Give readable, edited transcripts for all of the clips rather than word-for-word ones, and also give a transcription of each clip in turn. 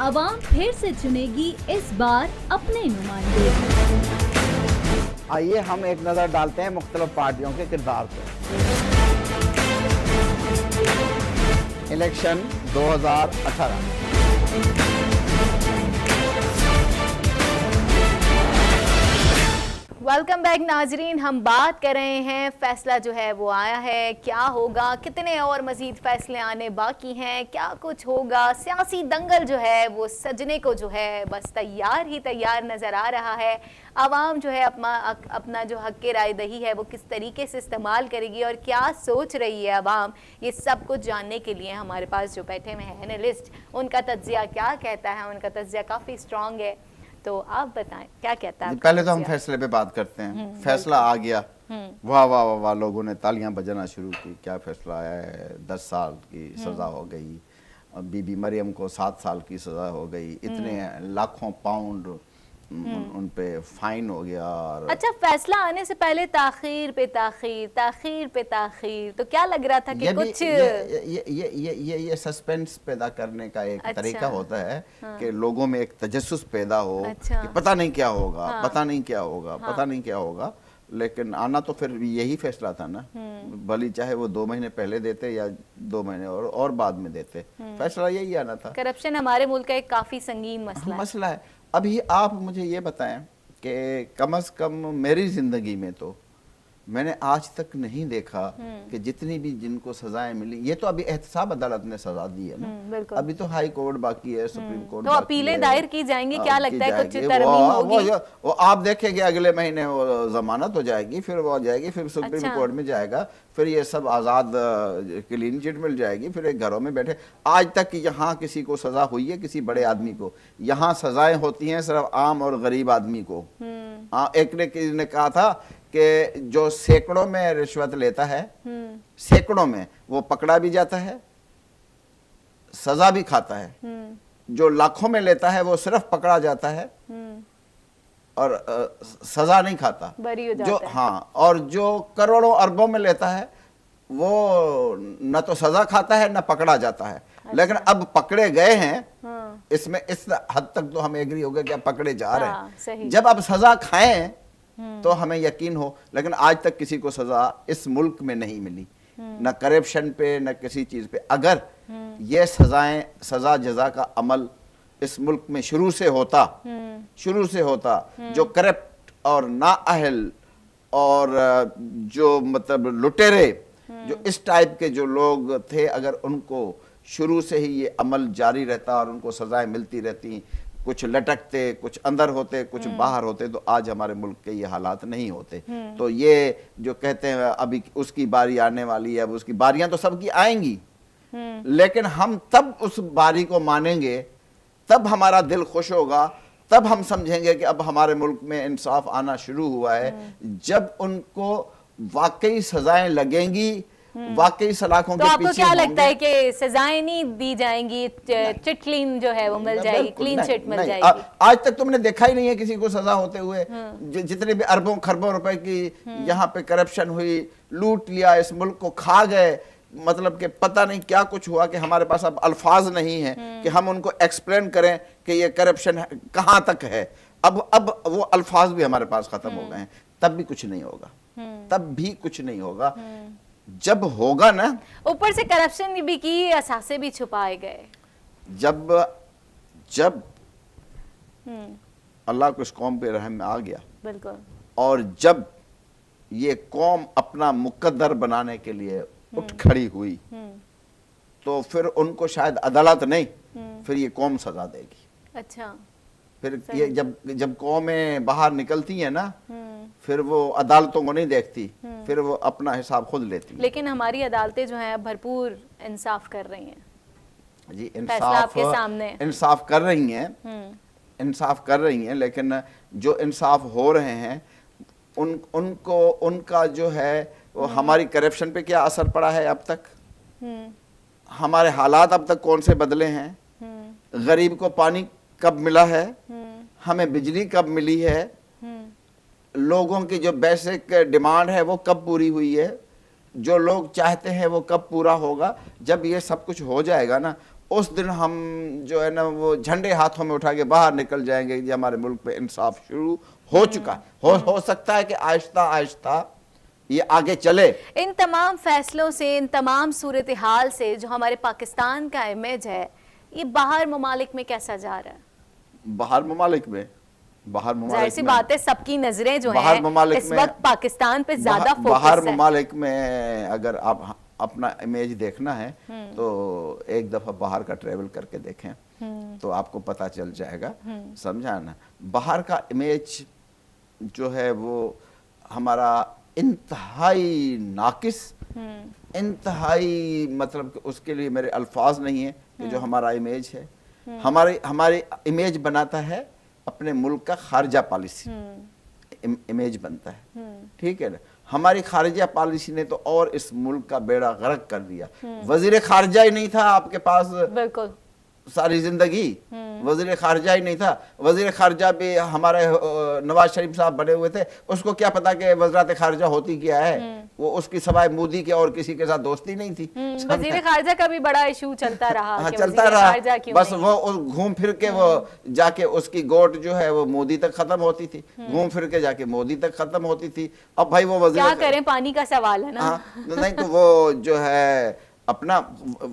अवाम फिर से चुनेगी इस बार अपने नुमाइंदे। आइए हम एक नज़र डालते हैं मुख्तलिफ पार्टियों के किरदार पर। इलेक्शन 2018। वेलकम बैक नाजरीन, हम बात कर रहे हैं फैसला जो है वो आया है, क्या होगा, कितने और मजीद फैसले आने बाकी हैं, क्या कुछ होगा। सियासी दंगल जो है वो सजने को जो है बस तैयार ही तैयार नज़र आ रहा है। आवाम जो है अपना जो हक़ राय दही है वो किस तरीके से इस्तेमाल करेगी और क्या सोच रही है आवाम, ये सब कुछ जानने के लिए हमारे पास जो बैठे हुए हैं एनालिस्ट, उनका तज्जिया क्या कहता है। उनका तज्जिया काफ़ी स्ट्रॉन्ग है, तो आप बताएं क्या कहता है। पहले तो हम फैसले पे बात करते हैं। फैसला आ गया, वाह वाह वाह वाह, लोगों ने तालियां बजाना शुरू की। क्या फैसला आया है, 10 साल की सज़ा हो गई, बीबी मरियम को 7 साल की सज़ा हो गई, इतने लाखों पाउंड उन पे फाइन हो गया। और अच्छा, फैसला आने से पहले ताखीर पे ताखीर, ताखीर पे ताखीर, तो क्या लग रहा था कि कुछ ये सस्पेंस पैदा करने का एक तरीका होता है कि लोगों में एक तजस्सुस पैदा हो कि पता नहीं क्या होगा, पता नहीं क्या होगा, पता नहीं क्या होगा। लेकिन आना तो फिर यही फैसला था ना, भली चाहे वो 2 महीने पहले देते या 2 महीने और बाद में देते, फैसला यही आना था। करप्शन हमारे मुल्क का एक काफी संगीन मसला है। अभी आप मुझे ये बताएं कि कम से कम मेरी जिंदगी में तो मैंने आज तक नहीं देखा कि जितनी भी जिनको सजाएं मिली, ये तो अभी एहतसाब अदालत ने सजा दी है ना, अभी तो हाई कोर्ट बाकी है, सुप्रीम कोर्ट तो अपीलें दायर की जाएंगी, क्या लगता है कुछ तरमीम होगी? वो आप देखेंगे अगले महीने वो जमानत हो जाएगी, फिर वो हो जाएगी, फिर सुप्रीम कोर्ट में जाएगा, फिर ये सब आज़ाद क्लीन चिट मिल जाएगी, फिर एक घरों में बैठे। आज तक यहाँ किसी को सजा हुई है, किसी बड़े आदमी को? यहाँ सजाएं होती हैं सिर्फ आम और गरीब आदमी को। एक ने किसी ने कहा था कि जो सैकड़ों में रिश्वत लेता है, सैकड़ों में, वो पकड़ा भी जाता है, सजा भी खाता है। जो लाखों में लेता है वो सिर्फ पकड़ा जाता है और सजा नहीं खाता, बरी हो जाता जो है। हाँ, और जो करोड़ों अरबों में लेता है वो न तो सजा खाता है न पकड़ा जाता है। लेकिन अब पकड़े गए हैं, इसमें इस हद तक तो हम एग्री हो गए कि अब पकड़े जा रहे हैं। जब अब सजा खाएं तो हमें यकीन हो, लेकिन आज तक किसी को सजा इस मुल्क में नहीं मिली, न करप्शन पे न किसी चीज पे। अगर ये सजाएं, सजा जजा का अमल इस मुल्क में शुरू से होता, जो करप्ट और नाअहल और जो मतलब लुटेरे, जो इस टाइप के जो लोग थे, अगर उनको शुरू से ही ये अमल जारी रहता और उनको सजाएं मिलती रहती, कुछ लटकते, कुछ अंदर होते, कुछ बाहर होते, तो आज हमारे मुल्क के ये हालात नहीं होते। तो ये जो कहते हैं अभी उसकी बारी आने वाली है, अब उसकी बारियां तो सबकी आएंगी, लेकिन हम तब उस बारी को मानेंगे, तब हमारा दिल खुश होगा, तब हम समझेंगे कि अब हमारे मुल्क में इंसाफ आना शुरू हुआ है, जब उनको वाकई सजाएं लगेंगी, वाकई सलाखों के पीछे। तो आपको क्या लगता है कि सजाएं नहीं दी जाएंगी, चिट क्लीन जो है वो मिल जाएगी, क्लीन चिट मिल जाएगी? आज तक तुमने देखा ही नहीं है किसी को सजा होते हुए। जितने भी अरबों खरबों रुपए की यहाँ पे करप्शन हुई, लूट लिया, इस मुल्क को खा गए, मतलब कि पता नहीं क्या कुछ हुआ कि हमारे पास अब अल्फाज नहीं है कि हम उनको एक्सप्लेन करें कि ये करप्शन कहाँ तक है। अब वो अल्फाज भी हमारे पास खत्म हो गए हैं। तब भी कुछ नहीं होगा, तब भी कुछ नहीं होगा। जब होगा ना, ऊपर से करप्शन भी की, असासे भी छुपाए गए। जब अल्लाह को इस कौम पे रहम में आ गया, बिल्कुल, और जब ये कौम अपना मुकद्दर बनाने के लिए उठ खड़ी हुई, तो फिर उनको शायद अदालत नहीं, फिर ये कौम सजा देगी। अच्छा, फिर ये जब कौमें बाहर निकलती हैं ना, फिर वो अदालतों को नहीं देखती, फिर वो अपना हिसाब खुद लेती। लेकिन हमारी अदालतें जो हैं भरपूर इंसाफ कर रही हैं जी, इंसाफ के सामने इंसाफ कर रही हैं, इंसाफ कर रही हैं, लेकिन जो इंसाफ हो रहे हैं उनको उनका जो है वो हमारी करप्शन पे क्या असर पड़ा है अब तक, हमारे हालात अब तक कौन से बदले हैं, गरीब को पानी कब मिला है, हमें बिजली कब मिली है, लोगों की जो बेसिक डिमांड है वो कब पूरी हुई है, जो लोग चाहते हैं वो कब पूरा होगा। जब ये सब कुछ हो जाएगा ना, उस दिन हम जो है ना वो झंडे हाथों में उठा के बाहर निकल जाएंगे कि हमारे मुल्क पे इंसाफ शुरू हो चुका है। हो सकता है कि आहिस्ता आहिस्ता ये आगे चले। इन तमाम फैसलों से, इन तमाम सूरत हाल से जो हमारे पाकिस्तान का इमेज है, ये बाहर ममालिक में कैसा जा रहा है? बाहर ममालिक में जाहिर सी बात है सबकी नजरें जो बाहर हैं ममालिक इस में वक्त पाकिस्तान पे ज्यादा फोकस बाहर है। ममालिक में अगर आप अपना इमेज देखना है तो एक दफा बाहर का ट्रेवल करके देखें तो आपको पता चल जाएगा, समझा ना। बाहर का इमेज जो है वो हमारा इंतहाई नाकिस, इंतहाई मतलब कि उसके लिए मेरे अल्फाज नहीं है कि जो हमारा इमेज है, हमारी इमेज बनाता है अपने मुल्क का खारजा पॉलिसी, इमेज बनता है, ठीक है ना। हमारी खारजा पॉलिसी ने तो और इस मुल्क का बेड़ा गर्क कर दिया। वजीर खारजा ही नहीं था आपके पास बिल्कुल सारी जिंदगी, वजीर खारजा ही नहीं था। वजीर खारजा भी हमारे नवाज शरीफ साहब बने हुए थे, उसको क्या पता कि वज़रात खारजा होती क्या है, वो उसकी सवाए मोदी के और किसी के साथ दोस्ती नहीं थी। वजीर खारजा का भी बड़ा इशू चलता रहा। हाँ, कि चलता वज़ीर रहा, खारजा क्यों बस नहीं? वो घूम फिर के वो जाके उसकी गोट जो है वो मोदी तक खत्म होती थी, घूम फिर के जाके मोदी तक खत्म होती थी। अब भाई वो वजीर क्या करें, पानी का सवाल है ना। हाँ, नहीं तो वो जो है अपना,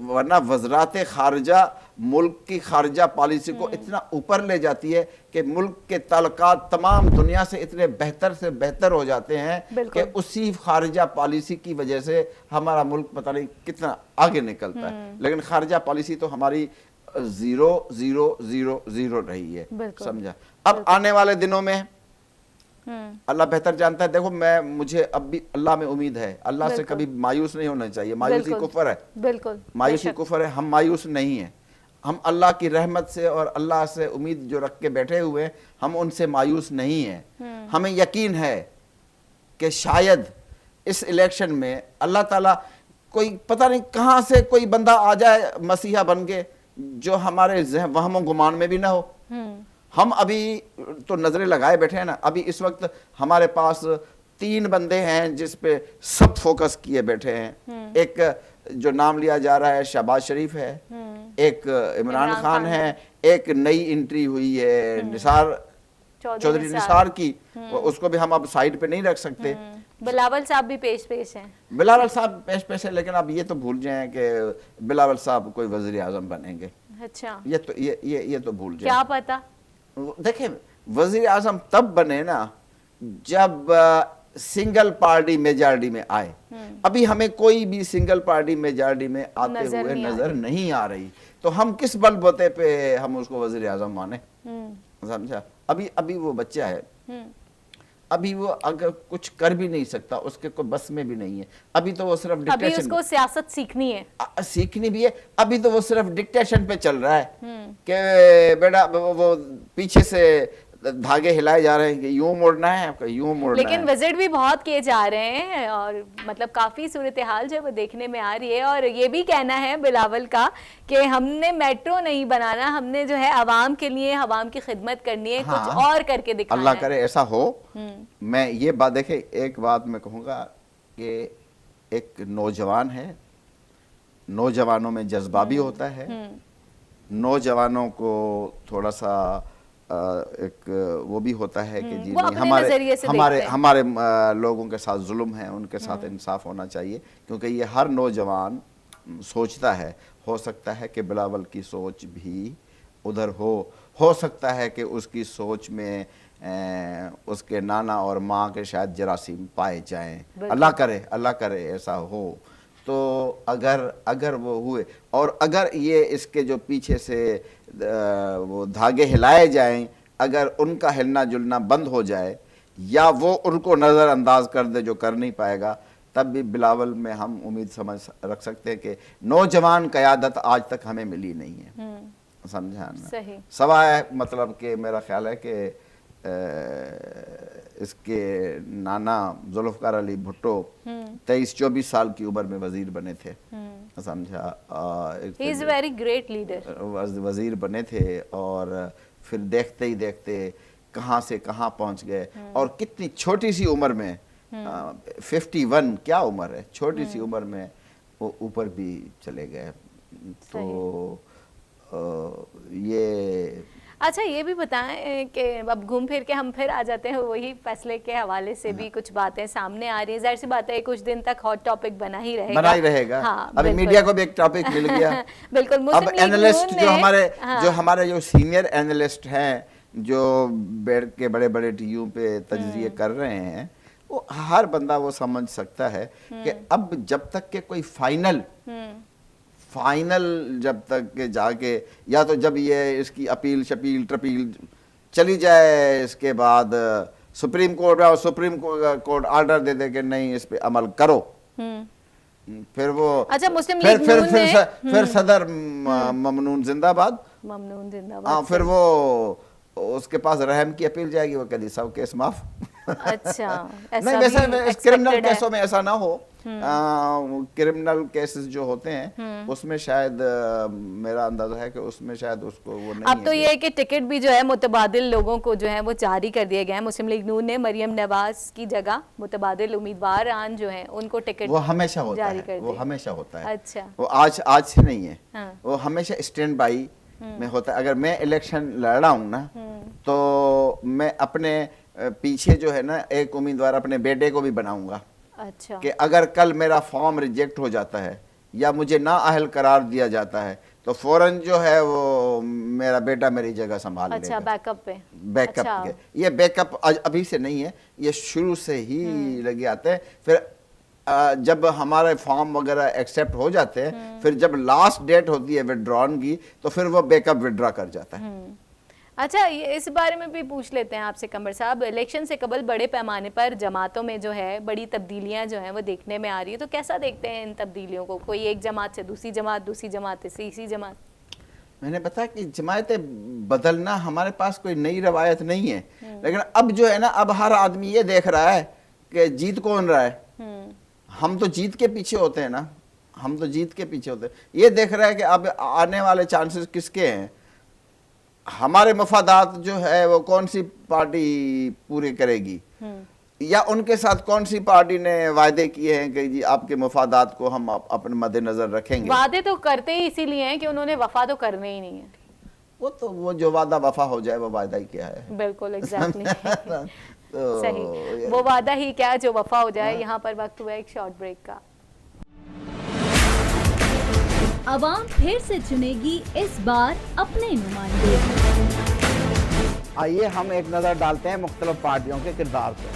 वरना वज़रात खारजा मुल्क की खारजा पॉलिसी को इतना ऊपर ले जाती है कि मुल्क के ताल्लुकात तमाम दुनिया से इतने बेहतर से बेहतर हो जाते हैं कि उसी खारजा पॉलिसी की वजह से हमारा मुल्क पता नहीं कितना आगे निकलता है। लेकिन खारजा पॉलिसी तो हमारी 0-0-0-0 रही है, समझा। अब आने वाले दिनों में अल्लाह बेहतर जानता है। देखो मुझे अब भी अल्लाह में उम्मीद है, अल्लाह से कभी मायूस नहीं होना चाहिए। मायूसी कुफर है, बिल्कुल मायूसी कुफर है। हम मायूस नहीं है, हम अल्लाह की रहमत से और अल्लाह से उम्मीद जो रख के बैठे हुए हैं, हम उनसे मायूस नहीं है। हमें यकीन है कि शायद इस इलेक्शन में अल्लाह ताला कोई पता नहीं कहां से कोई बंदा आ जाए मसीहा बन के जो हमारे वहमो गुमान में भी ना हो। हम अभी तो नजरें लगाए बैठे हैं ना। अभी इस वक्त हमारे पास 3 बंदे हैं जिस पे सब फोकस किए बैठे हैं। एक जो नाम लिया जा रहा है शहबाज शरीफ है, एक इमरान खान है, एक नई एंट्री हुई है निसार चौधरी निसार की, उसको भी हम अब साइड पे नहीं रख सकते। बिलावल साहब भी पेश हैं। बिलावल साहब पेश है, लेकिन अब ये तो भूल जाए कि बिलावल साहब कोई वजीर आजम बनेंगे। अच्छा, ये तो भूल जाए। क्या पता। देखिए वजीर आजम तब बने ना जब सिंगल पार्टी मेजॉरिटी में आए। अभी हमें कोई भी सिंगल पार्टी मेजॉरिटी में आते हुए नजर नहीं आ रही, तो हम किस बलबूते पे हम उसको वजीर आजम माने, समझा। अभी वो बच्चा है, अभी वो अगर कुछ कर भी नहीं सकता, उसके कोई बस में भी नहीं है। अभी तो वो सिर्फ डिक्टेशन, अभी उसको सियासत सीखनी है, सीखनी भी है। अभी तो वो सिर्फ डिक्टेशन पे चल रहा है कि बेटा वो पीछे से धागे हिलाए जा रहे हैं कि यूं मोड़ना है, आपका यूं मोड़ना लेकिन है। विजिट भी बहुत किए जा रहे हैं और मतलब काफी सूरत हाल जो है वो देखने में आ रही है। और ये भी कहना है बिलावल का कि हमने मेट्रो नहीं बनाना, हमने जो है आवाम के लिए आवाम की खिदमत करनी है, हाँ, कुछ और करके दिखाना अल्लाह है। करे ऐसा हो। मैं ये बात देखे, एक बात मैं कहूँगा कि एक नौजवान है, नौजवानों में जज्बा भी होता है, नौजवानों को थोड़ा सा एक वो भी होता है कि जी नहीं, हमारे लोगों के साथ जुल्म है, उनके साथ इंसाफ होना चाहिए। क्योंकि ये हर नौजवान सोचता है, हो सकता है कि बिलावल की सोच भी उधर हो सकता है कि उसकी सोच में उसके नाना और माँ के शायद जरासीम पाए जाएं। अल्लाह करे ऐसा हो। तो अगर वो हुए और अगर ये इसके जो पीछे से वो धागे हिलाए जाएं, अगर उनका हिलना जुलना बंद हो जाए या वो उनको नज़रअंदाज कर दे जो कर नहीं पाएगा, तब भी बिलावल में हम उम्मीद समझ रख सकते हैं कि नौजवान क़यादत आज तक हमें मिली नहीं है, समझा ना। सवाए मतलब कि मेरा ख्याल है कि इसके नाना जुल्फ़िकार अली भुट्टो 23-24 साल की उम्र में वजीर बने थे, समझा। He is very great leader, वजीर बने थे और फिर देखते ही देखते कहाँ से कहाँ पहुँच गए। और कितनी छोटी सी उम्र में 51 क्या उम्र है, छोटी सी उम्र में वो ऊपर भी चले गए। तो اچھا یہ بھی بتائیں کہ اب گھوم پھر کے ہم پھر آ جاتے ہیں وہی فیصلے کے حوالے سے بھی کچھ باتیں سامنے آ رہی ہیں، ظاہر سی بات ہے کچھ دن تک ہاٹ ٹاپک بنا ہی رہے گا. ہاں ابھی میڈیا کو بھی ایک ٹاپک مل گیا. بالکل. اب اینالسٹ جو ہمارے جو سینئر اینالسٹ ہیں جو بیٹھ کے بڑے بڑے ٹی ویوں پہ تجزیے کر رہے ہیں، وہ ہر بندہ وہ سمجھ سکتا ہے کہ اب جب تک کہ کوئی فائنل جب تک کہ جا کے یا تو جب یہ اس کی اپیل شپیل ٹرپیل چلی جائے، اس کے بعد سپریم کورٹ اور سپریم کورٹ آرڈر دے دے کہ نہیں اس پہ عمل کرو، پھر وہ اچھا مسلم لیگ نون نے پھر صدر ممنون زندہ باد، ہاں پھر وہ اس کے پاس رحم کی اپیل جائے گی، وہ کہہ دی سب کیس معاف. اچھا نہیں ویسے کرمنل کیسوں میں ایسا نہ ہو، کرمنل کیسز جو ہوتے ہیں اس میں شاید میرا اندازہ ہے کہ اس میں شاید اس کو وہ نہیں. اب تو یہ ہے کہ ٹکٹ بھی جو ہے متبادل لوگوں کو جو ہے وہ جاری کر دیے گئے ہیں. مسلم لیگ نون نے مریم نواز کی جگہ متبادل امیدواران جو ہیں ان کو ٹکٹ وہ ہمیشہ ہوتا ہے، وہ ہمیشہ ہوتا ہے. اچھا وہ آج سے نہیں ہے، وہ ہمیشہ اسٹینڈ بائی میں ہوتا ہے. اگر میں الیکشن لڑ رہا ہوں نا تو میں اپنے پیچھے جو ہے نا ایک امیدوار اپنے بیٹے کو بھی بناؤں گا. اچھا کہ اگر کل میرا فارم ریجیکٹ ہو جاتا ہے یا مجھے نااہل قرار دیا جاتا ہے تو فوراً جو ہے وہ میرا بیٹا میری جگہ سنبھال لے گا. اچھا بیک اپ پہ. بیک اپ کے یہ بیک اپ ابھی سے نہیں ہے، یہ شروع سے ہی لگے آتے ہیں. پھر جب ہمارے فارم وغیرہ ایکسیپٹ ہو جاتے ہیں، پھر جب لاسٹ ڈیٹ ہوتی ہے وڈران کی تو پھر وہ بیک اپ وڈرا کر جاتا ہے. اچھا اس بارے میں بھی پوچھ لیتے ہیں آپ سے قمر صاحب، الیکشن سے قبل بڑے پیمانے پر جماعتوں میں جو ہے بڑی تبدیلیاں جو ہیں وہ دیکھنے میں آ رہی ہیں، تو کیسا دیکھتے ہیں ان تبدیلیوں کو؟ کوئی ایک جماعت سے دوسری جماعت، دوسری جماعت سے تیسری جماعت. میں نے بتایا کہ جماعتیں بدلنا ہمارے پاس کوئی نئی روایت نہیں ہے، لیکن اب جو ہے نا اب ہر آدمی یہ دیکھ رہا ہے کہ جیت کون رہا ہے. ہم تو جیت کے پیچھے ہوتے ہیں نا، ہم تو جیت کے پیچھے ہوتے ہیں. یہ دیکھ رہا ہے کہ اب آنے والے چانسز کس کے ہیں، ہمارے مفادات جو ہے وہ کون سی پارٹی پورے کرے گی، یا ان کے ساتھ کون سی پارٹی نے وعدے کیے ہیں کہ جی آپ کے مفادات کو ہم اپنے مد نظر رکھیں گے. وعدے تو کرتے ہی اسی لیے ہیں کہ انہوں نے وفا تو کرنے ہی نہیں ہے. وہ جو وعدہ وفا ہو جائے وہ وعدہ ہی کیا ہے. بالکل ایگزیکٹلی صحیح، وہ وعدہ ہی کیا جو وفا ہو جائے. یہاں پر وقت ہوا ایک شارٹ بریک کا. عوام پھر سے چنے گی اس بار اپنے نمائندے. آئیے ہم ایک نظر ڈالتے ہیں مختلف پارٹیوں کے کردار پر.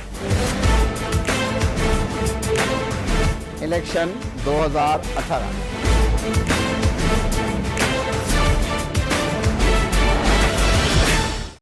الیکشن 2018